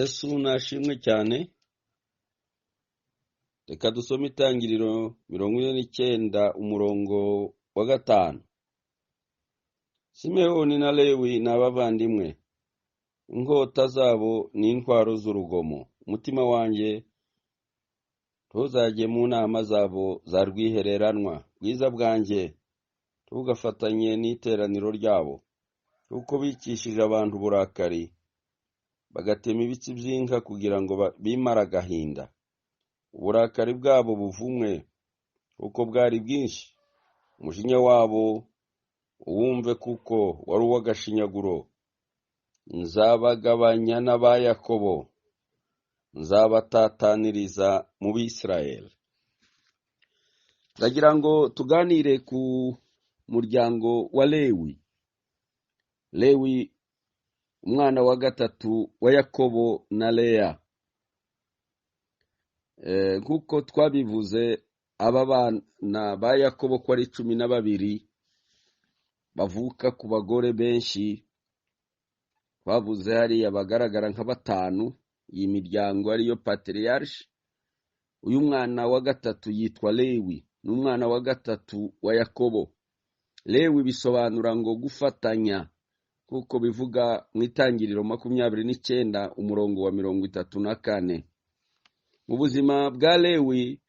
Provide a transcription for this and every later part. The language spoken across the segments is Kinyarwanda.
Yesu nashimwe cyane. Reka dusome Itangiriro 49 umurongo wa 5. Simewoni na Lewi n'abavandimwe, inkota zabo n'intwaro z'urugomo. Umutima wanjye ntuzajye mu nama zabo za rwihereranwa. Bwiza bwanjye tugafatanye n'iteraniro ryabo, kuko bikishije abantu uburakari, bagatema ibitsi by'inka kugira ngo bimara agahinda. Uburakari bwabo buvumwe, kuko bwari bwinshi. Umujinya wabo uwumve, kuko wari uw'agashinyaguro. Nzabagabanya n'aba Yakobo, nzabatataniriza mu Bisirayeli. Ndagira ngo tuganire ku muryango wa Lewi. Lewi, umwana wa gatatu wa Yakobo na Leya. Nk'uko twabivuze, aba bana ba Yakobo ko ari 12 bavuka ku bagore benshi. Bavuze hariya bagaragara nka 5. Iyi miryango ariyo patriarche. Uyu mwana wa gatatu yitwa Lewi, n'umwana wa gatatu wa Yakobo. Lewi bisobanura ngo gufatanya, kuko bivuga mu Itangiriro 29 umurongo wa 34. Mu buzima bwa Lewi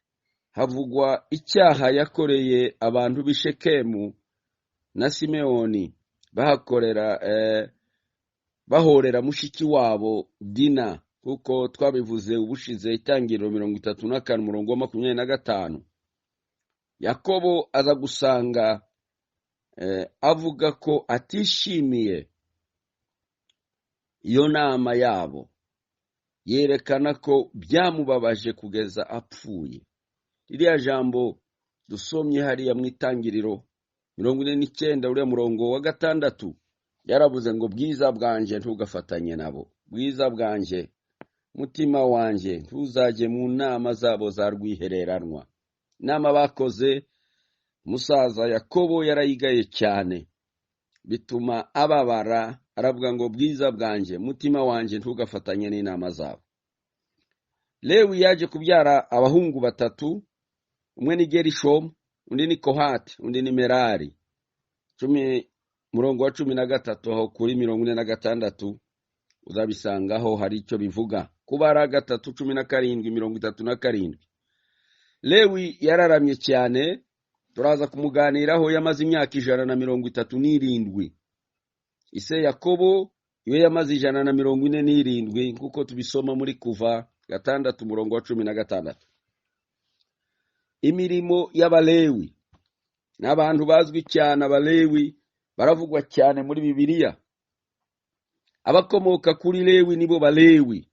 havugwa icyaha yakoreye abantu b'i Shekemu na Simewoni, bahorera mushiki wabo Dina, kuko twabivuze ubushize. Itangiriro 34 umurongo wa 25. Yakobo aza gusanga avuga ko atishimiye iyo nama yabo, yerekana ko byamubabaje kugeza apfuye. Iriya jambo dusomye hariya mu Itangiriro 49 uriya murongo wa 6, yaravuze ngo bwiza bwanjye ntugafatanye nabo. Bwiza bwanjye, mutima wanjye ntuzajye mu nama zabo za rwihereranwa. Inama bakoze musaza Yakobo yarayigaye cyane, bituma ababara. Aravuga ngo bwiza bwanjye, mutima wanjye ntugafatanye n'inama zabo. Lewi yaje kubyara abahungu 3. Umwe ni Gerishomu, undi ni Kohati, undi ni Merari. Murongo wa 13 aho kuri 46 uzabisangaho hari icyo bivuga. Kubara 3:17 Lewi yararamye cyane, turaza kumuganiraho. Yamaze imyaka 137. Ise Yakobo iwe yamaze 147, kuko tubisoma muri Kuva 6 umurongo wa 16. Imirimo y'Abalewi n'abantu bazwi cyane. Abalewi baravugwa cyane muri Bibiliya. Abakomoka kuri Lewi nibo Balewi.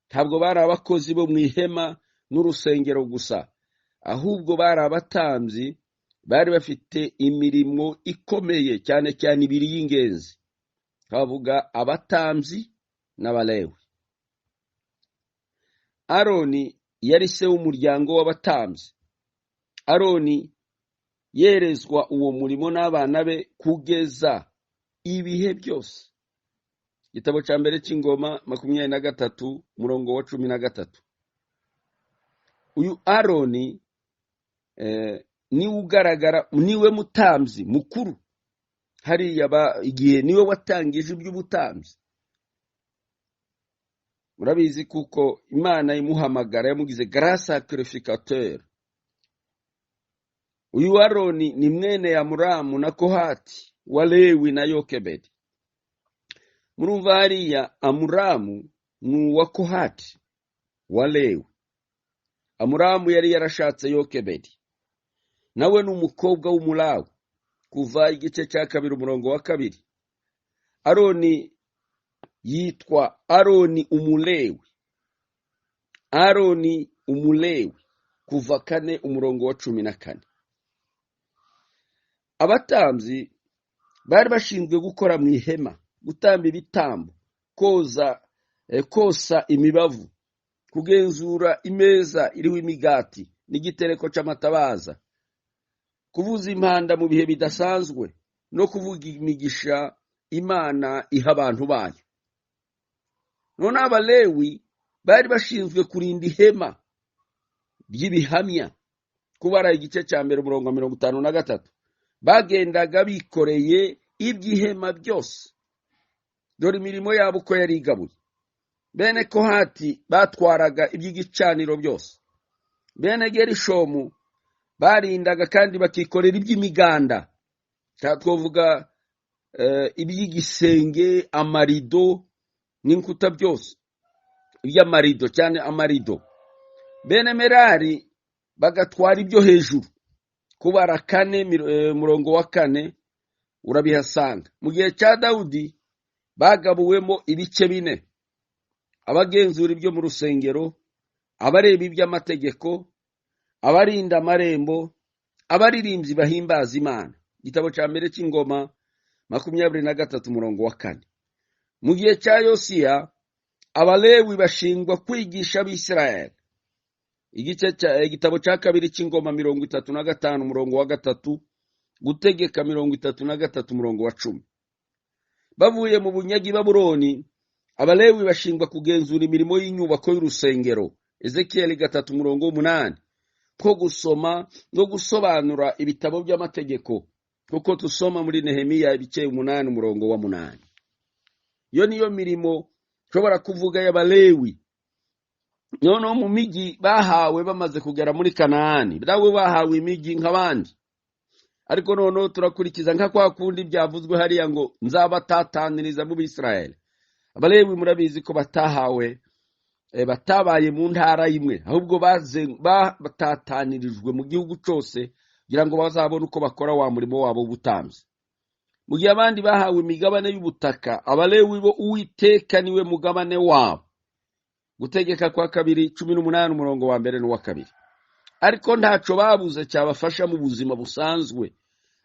Ntabwo bari abakozi bo mu ihema n'urusengero gusa, ahubwo bari abatambyi. Bari bafite imirimo ikomeye cyane cyane ibiri y'ingenzi. Bavuga abatambyi n'Abalewi. Aroni yari se w'umuryango w'abatambyi. Aroni yerezwa uwo murimo n'abana be kugeza ibihe byose. Igitabo cya mbere cy'Ingoma 23 umurongo wa 13. Uyu Aroni niwe ugaragara, niwe mutambyi mukuru hariya igihe, niwe watangije iby'ubutambyi. Murabizi kuko Imana imuhamagara yamugize grand sacrificateur. Uyu Aroni ni mwene ya Amuramu na Kohati wa Lewi na Yokebedi. Murumva hariya Amuramu ni wa Kohati wa Lewi. Amuramu yari yarashatse Yokebedi, nawe n'umukobwa w'Umulawi. Kuva igice cya 2 umurongo wa 2. Aroni yitwa Aroni Umulewi. Aroni Umulewi, Kuva 4 umurongo wa 14. Abatambyi bari bashinzwe gukora mu ihema, gutamba ibitambo, kosa imibavu, kugenzura imeza iriho imigati n'igitereko cy'amatabaza, kuvuza impanda mu bihe bidasanzwe, no kuvuga imigisha Imana iha abantu bayo. none abalewi bari bashinzwe kurinda ihema ry'ibihamya. Kubara igice cya mbere umurongo wa 53 bagendaga bikoreye iby'ihema byose, dore imirimo yabo uko yari igabuye. Bene Kohati batwaraga iby'igicaniro byose, bene Gerishomu barindaga kandi bakikorera iby'imiganda, twavuga iby'igisenge, amarido n'inkuta byose iby'amarido, cyane amarido. Bene Merari bagatwara ibyo hejuru. Kubara 4 murongo wa 4 urabihasanga. Mu gihe cya Dawudi bagabuwemo ibice 4: abagenzura ibyo mu rusengero, abareba iby'amategeko, abarinda amarembo, abaririmbyi bahimbaza Imana. Igitabo cya mbere cy'Ingoma 23 murongo wa 4. Mu gihe cya Yosiya abalewi bashingwa kwigisha Abisirayeli. Igitabo cya kabiri cy'Ingoma 35 murongo wa 3, Gutegeka 33 murongo wa 10. Bavuye mu bunyagi Babuloni, abalewi bashingwa kugenzura imirimo y'inyubako y'urusengero. Ezekiel 3 murongo 8, ko gusoma no gusobanura ibitabo by'amategeko, kuko tusoma muri Nehemiya ibice 8 murongo wa 8. Yo niyo mirimo nshobora kuvuga y'abalewi. Noneho mu migi bahawe bamaze kugera muri Kanaani, dawe bahawe imigi nk'abandi. Ariko noneho turakurikiza nka kwa kundi byavuzwe hariya ngo nzabatataniriza mu Bisirayeli. Abalewi murabizi ko batahawe batabaye mu ntara imwe, ahubwo batatanirijwe mu gihugu cyose kugira ngo bazabone uko bakora wa murimo wabo w'ubutambyi. Mu gihe abandi bahawe imigabane y'ubutaka, abalewi bo Uwiteka niwe mugabane wabo. Gutegeka kwa 2:18 umurongo wa 1 n'uwa 2. Ariko ntaco babuze cyabafasha mu buzima busanzwe.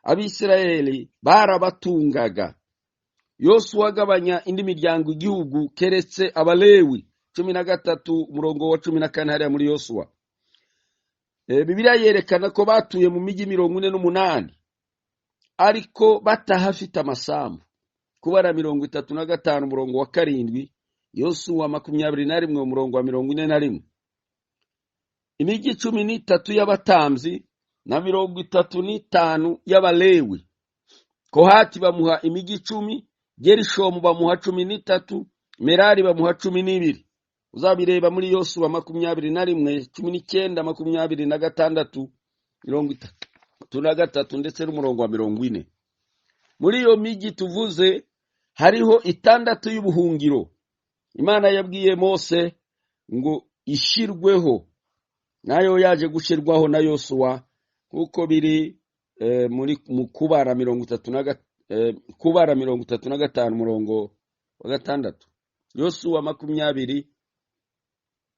Abisirayeli barabatungaga. Yosuwa agabanya indi miryango igihugu keretse abalewi. 13 umurongo wa 14 hariya muri Yosuwa. Bibiliya yerekana ko batuye mu migi 48 ariko batahafite amasambu. Kubara 35 umurongo wa 7, Yosuwa 21 umurongo wa 41. Imigi 13 y'abatambyi na 35 y'abalewi. Kohati bamuha imigi 10, Gerishomu bamuha 13, Merari bamuha 12. Uzabireba muri Yosuwa 21, 19, 26, 33 ndetse n'umurongo wa 40. Muri iyo migi tuvuze hariho 6 y'ubuhungiro. Imana yabwiye Mose ngo ishirweho, nayo yaje gushirwaho na Yosuwa, kuko biri mu Kubara 35 umurongo wa 6. Yosuwa 20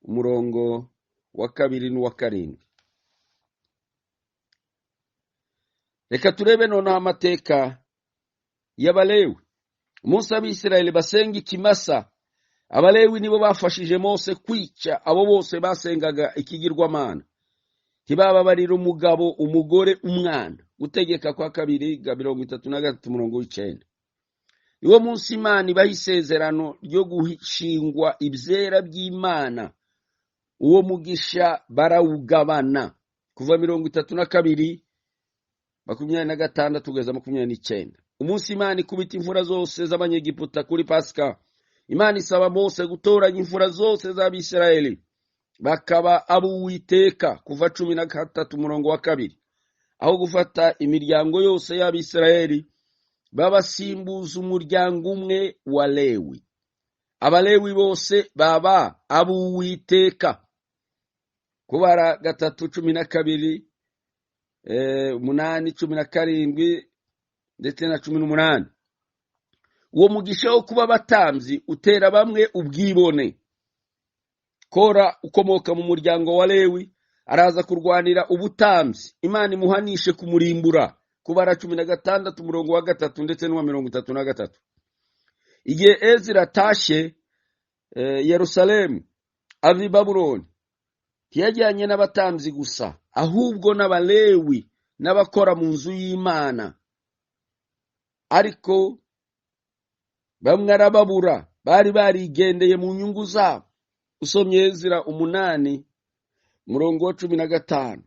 umurongo wa 2 n'uwa 7. Reka turebe noneho amateka y'abalewi. Umunsi Abisirayeli basenga ikimasa, abalewi nibo bafashije Mose kwica abo bose basengaga ikigirwamana. Ntibababarira umugabo, umugore, umwana. Gutegeka kwa 2:33 umurongo w'9. Iwo munsi Imana ibaha isezerano ryo gushingwa ibyera by'Imana. Uwo mugisha barawugabana kuva 32 26 kugeza 29. Umunsi Imana ikubita imfura zose z'Abanyegiputa kuri Pasika, Imana isaba Mose gutoranya imfura zose z'Abisirayeli bakaba Uwiteka. Kuva 13 umurongo wa 2. Aho gufata imiryango yose y'Abisirayeli babasimbuza umuryango umwe wa Lewi. Abalewi bose baba Uwiteka. Kubara 3:12, 8, 17 ndetse na 18. Uwo mugisha wo kuba batambyi utera bamwe ubwibone. Kora ukomoka mu muryango wa Lewi araza kurwanira ubutambyi, Imana imuhanishe kumurimbura. Kubara 16 umurongo wa 3 ndetse n'uwa 33. Igihe Ezra tashe Yerusalemu ava i Babuloni, ntiyajyanye n'abatambyi gusa, ahubwo n'abalewi n'abakora mu nzu y'Imana. Ariko bamwe arababura bari barigendeye mu nyungu zabo. Usomye Ezra 8 umurongo wa 15,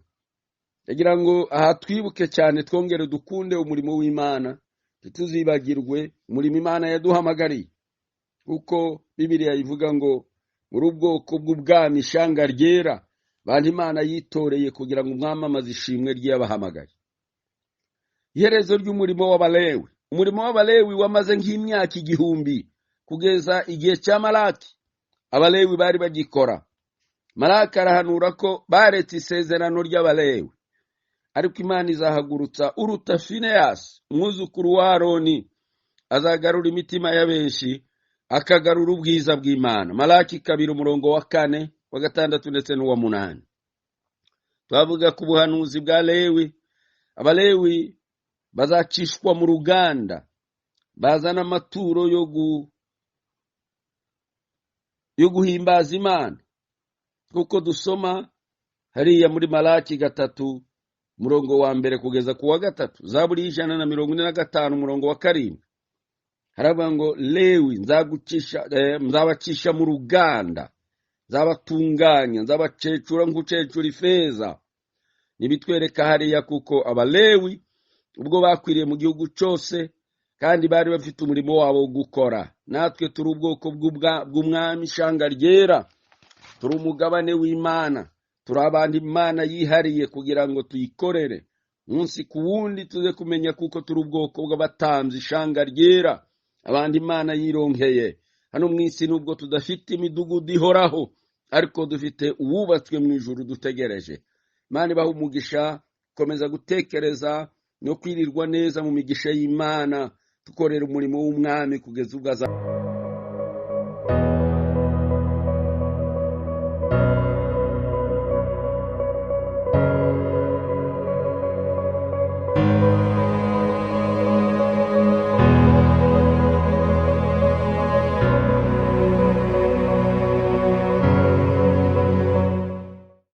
ndagira ngo aha twibuke cyane, twongere dukunde umurimo w'Imana, tutuzibagirwe umurimo Imana yaduhamagariye, kuko Bibiliya ivuga ngo muri ubwoko bw'ubwami ishanga ryera, bantu Imana yitoreye kugira ngo umwamamaze ishimwe ry'abahamagaye. Iherezo ry'umurimo w'Abalewi. Umurimo w'Abalewi wamaze nk'imyaka 1000 kugeza igihe cya Malaki. Abalewi bari bagikora. Malaki arahanura ko baretse isezerano ry'Abalewi, ariko Imana izahagurutsa uruta Finehasi umwuzukuru wa Aroni, azagarura imitima ya benshi, akagarura ubwiza bw'Imana. Malaki 2 umurongo wa 4, wa 6 ndetse n'uwa 8. Twavuga ku buhanuzi bwa Lewi. Abalewi bazacishwa mu ruganda, bazana amaturo yo guhimbaza Imana, kuko dusoma hariya muri Malaki 3 umurongo wa 1 kugeza ku wa 3. Zaburi 145 umurongo wa 7 haravuga ngo Lewi nzabacisha mu ruganda, nzabatunganya, nzabacecura nk'ucecura ifeza. Nibitwereka hariya kuko Abalewi ubwo bakwiriye mu gihugu cyose, kandi bari bafite umurimo wabo wo gukora. Natwe turi ubwoko bw'umwami ishanga ryera, turi umugabane w'Imana, turi abandi Imana yihariye kugira ngo tuyikorere umunsi ku wundi, tuze kumenya kuko turi ubwoko bw'abatambyi ishanga ryera, abandi Imana yironkeye. Hano mu isi nubwo tudafite imidugudu ihoraho, ariko dufite uwubatswe mu ijuru dutegereje. Imana ibaha umugisha, komeza gutekereza no kwirirwa neza mu migisha y'Imana, tukorera umurimo w'umwami kugeza ubwo